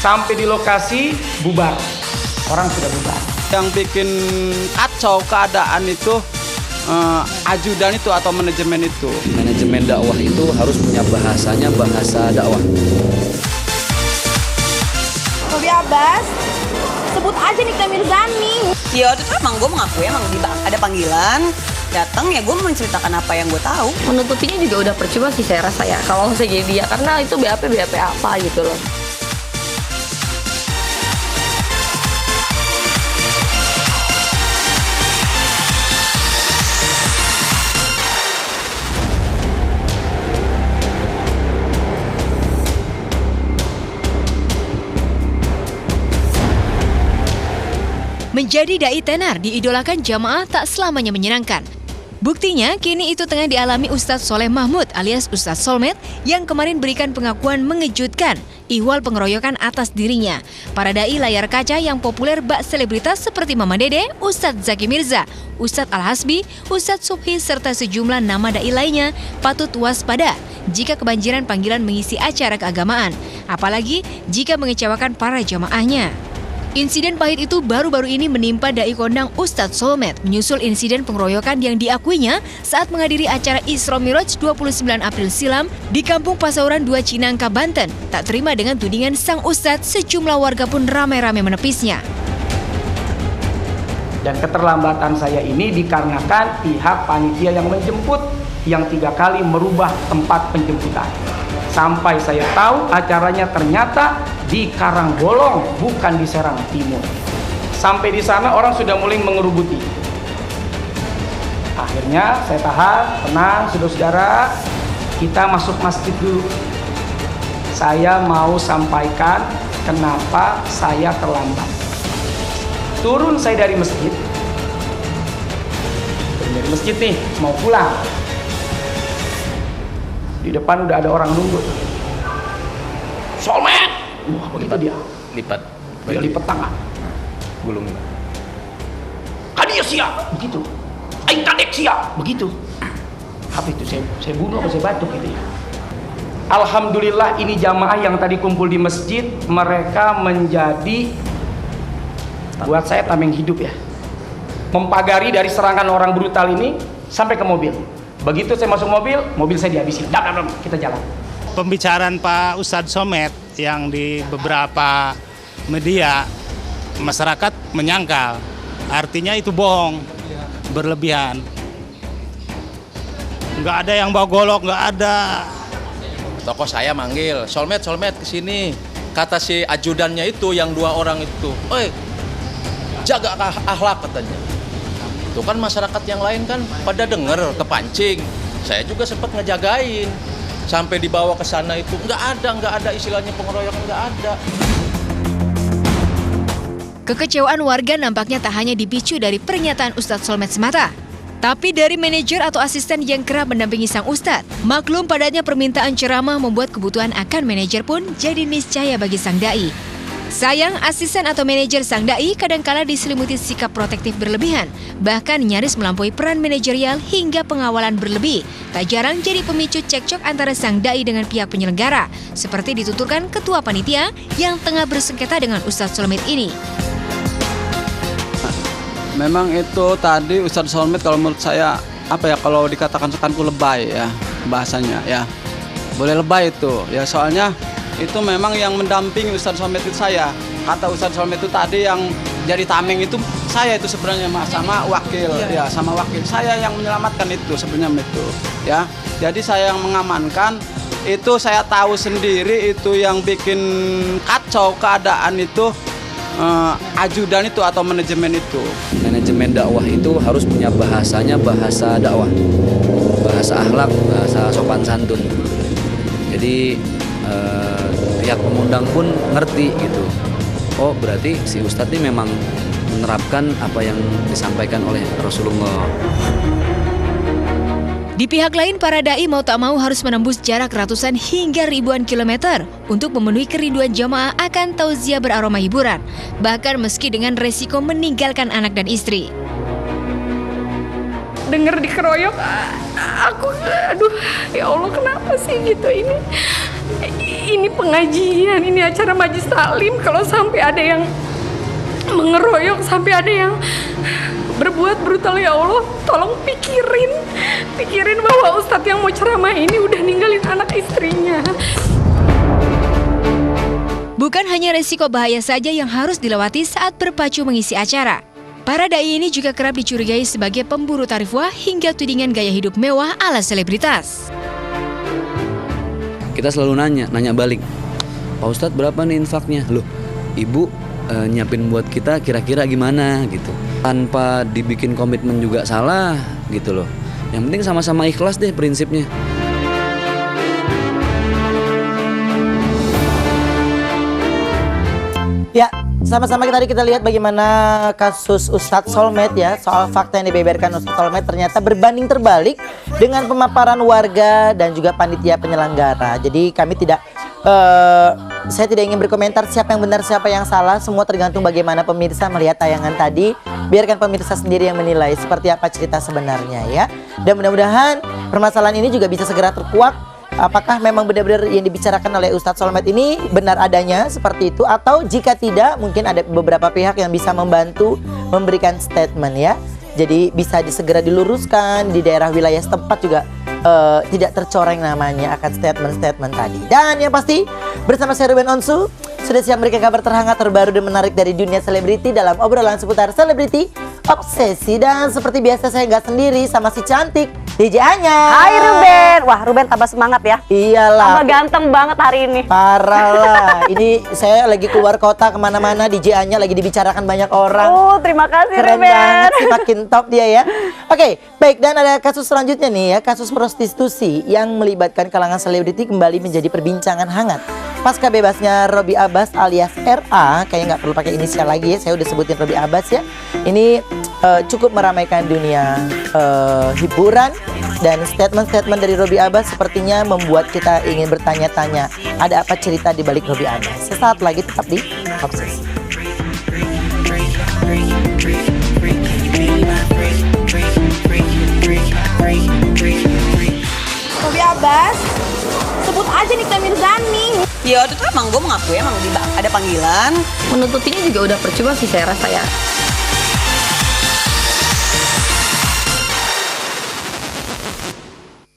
Sampai di lokasi bubar, orang sudah bubar. Yang bikin kacau keadaan itu ajudan itu atau manajemen itu. Manajemen dakwah itu harus punya bahasanya, bahasa dakwah. Robi Abbas, sebut aja Nikita Mirzani. Ya itu emang gue mengakui emang ada panggilan datang ya gue menceritakan apa yang gue tahu. Menutupinya juga udah percuma sih saya rasa ya kalau saya jadi dia karena itu BAP apa gitu loh. Menjadi dai tenar diidolakan jamaah tak selamanya menyenangkan. Buktinya, kini itu tengah dialami Ustadz Soleh Mahmud alias Ustadz Solmed yang kemarin berikan pengakuan mengejutkan ihwal pengeroyokan atas dirinya. Para dai layar kaca yang populer bak selebritas seperti Mama Dede, Ustadz Zaki Mirza, Ustadz Al-Hasbi, Ustadz Subhi, serta sejumlah nama dai lainnya patut waspada jika kebanjiran panggilan mengisi acara keagamaan. Apalagi jika mengecewakan para jamaahnya. Insiden pahit itu baru-baru ini menimpa dai kondang Ustadz Solmed menyusul insiden pengeroyokan yang diakuinya saat menghadiri acara Isra Miraj 29 April silam di Kampung Pasauran 2 Cinangka, Banten. Tak terima dengan tudingan sang Ustadz, sejumlah warga pun ramai-ramai menepisnya. Dan keterlambatan saya ini dikarenakan pihak panitia yang menjemput yang 3 kali merubah tempat penjemputan. Sampai saya tahu acaranya ternyata di Karangbolong, bukan di Serang Timur. Sampai di sana orang sudah mulai mengerubuti. Akhirnya saya tahan, tenang saudara-saudara, kita masuk masjid dulu. Saya mau sampaikan kenapa saya terlambat. Turun saya dari masjid. Dari masjid nih, mau pulang. Di depan udah ada orang nunggu. Solmed! Wah, begitu dia. Lipat. Dia lipat tangan. Gulung. Hadir siap, begitu. Aing kadek siap, begitu. Apa itu? Saya bunuh apa saya batuk gitu ya. Alhamdulillah ini jamaah yang tadi kumpul di masjid, mereka menjadi buat saya tameng hidup ya. Mempagari dari serangan orang brutal ini sampai ke mobil. Begitu saya masuk mobil saya dihabisin. Dam, kita jalan. Pembicaraan Pak Ustadz Solmed yang di beberapa media, masyarakat menyangkal. Artinya itu bohong, berlebihan. Nggak ada yang bawa golok, nggak ada. Tokoh saya manggil, Solmed kesini. Kata si ajudannya itu, yang 2 orang itu, "Oi, jaga akhlak," katanya. Itu kan masyarakat yang lain kan pada denger, kepancing. Saya juga sempat ngejagain. Sampai dibawa ke sana itu nggak ada istilahnya pengeroyokan, nggak ada. Kekecewaan warga nampaknya tak hanya dipicu dari pernyataan Ustadz Solmed semata, tapi dari manajer atau asisten yang kerap mendampingi sang Ustadz. Maklum padatnya permintaan ceramah membuat kebutuhan akan manajer pun jadi niscaya bagi sang dai. Sayang, asisten atau manajer sang dai kadangkala diselimuti sikap protektif berlebihan, bahkan nyaris melampaui peran manajerial hingga pengawalan berlebih. Tak jarang jadi pemicu cekcok antara sang dai dengan pihak penyelenggara, seperti dituturkan ketua panitia yang tengah bersengketa dengan Ustadz Solmed ini. Memang itu tadi Ustadz Solmed kalau menurut saya kalau dikatakan sekanku lebay ya bahasanya ya. Boleh lebay itu ya, soalnya itu memang yang mendampingi Ustadz Solmed itu saya. Kata Ustadz Solmed itu tadi yang jadi tameng itu saya itu sebenarnya sama wakil ya, sama wakil saya yang menyelamatkan itu sebenarnya itu ya. Jadi saya yang mengamankan itu, saya tahu sendiri itu yang bikin kacau keadaan itu ajudan itu atau manajemen itu. Manajemen dakwah itu harus punya bahasanya, bahasa dakwah, bahasa akhlak, bahasa sopan santun. Jadi pihak pengundang pun ngerti gitu. Oh, berarti si Ustadz ini memang menerapkan apa yang disampaikan oleh Rasulullah. Di pihak lain, para dai mau tak mau harus menembus jarak ratusan hingga ribuan kilometer untuk memenuhi kerinduan jamaah akan tauziah beraroma hiburan, bahkan meski dengan resiko meninggalkan anak dan istri. Dengar dikeroyok, aku aduh ya Allah kenapa sih gitu ini ini pengajian, ini acara majlis taklim. Kalau sampai ada yang mengeroyok, sampai ada yang berbuat brutal, ya Allah, tolong pikirin bahwa ustadz yang mau ceramah ini udah ninggalin anak istrinya. Bukan hanya resiko bahaya saja yang harus dilewati saat berpacu mengisi acara. Para dai ini juga kerap dicurigai sebagai pemburu tarif wah hingga tudingan gaya hidup mewah ala selebritas. Kita selalu nanya balik, Pak Ustadz berapa nih infaknya? Loh, Ibu nyiapin buat kita kira-kira gimana gitu. Tanpa dibikin komitmen juga salah gitu loh. Yang penting sama-sama ikhlas deh prinsipnya. Ya, sama-sama tadi kita lihat bagaimana kasus Ustadz Solmed ya. Soal fakta yang dibeberkan Ustadz Solmed ternyata berbanding terbalik dengan pemaparan warga dan juga panitia penyelenggara. Jadi kami saya tidak ingin berkomentar siapa yang benar siapa yang salah. Semua tergantung bagaimana pemirsa melihat tayangan tadi. Biarkan pemirsa sendiri yang menilai seperti apa cerita sebenarnya ya. Dan mudah-mudahan permasalahan ini juga bisa segera terkuak. Apakah memang benar-benar yang dibicarakan oleh Ustadz Solmed ini benar adanya seperti itu, atau jika tidak mungkin ada beberapa pihak yang bisa membantu memberikan statement ya. Jadi bisa disegera diluruskan di daerah wilayah setempat juga tidak tercoreng namanya akan statement-statement tadi. Dan yang pasti bersama saya Ruben Onsu sudah siap memberikan kabar terhangat, terbaru dan menarik dari dunia selebriti dalam obrolan seputar selebriti obsesi. Dan seperti biasa saya nggak sendiri sama si cantik DJ Anya. Hai Ruben. Wah, Ruben tambah semangat ya. Iyalah. Tambah ganteng banget hari ini. Parah lah. Ini saya lagi keluar kota kemana-mana, DJ Anya lagi dibicarakan banyak orang. Oh, terima kasih Keren Ruben. banget sih, makin top dia ya. Oke, baik, dan ada kasus selanjutnya nih ya, kasus prostitusi yang melibatkan kalangan selebriti kembali menjadi perbincangan hangat. Pasca bebasnya Robby Abbas alias RA, kayaknya nggak perlu pakai inisial lagi ya, saya udah sebutin Robby Abbas ya. Ini cukup meramaikan dunia hiburan, dan statement-statement dari Robby Abbas sepertinya membuat kita ingin bertanya-tanya, ada apa cerita di balik Robby Abbas? Sesaat lagi tetap di Obsesi. Robby Abbas, sebut aja Nikita Mirzani. Ya itu tuh emang gue mengakui emang ada panggilan. Menutupinya juga udah percuma sih saya rasa ya.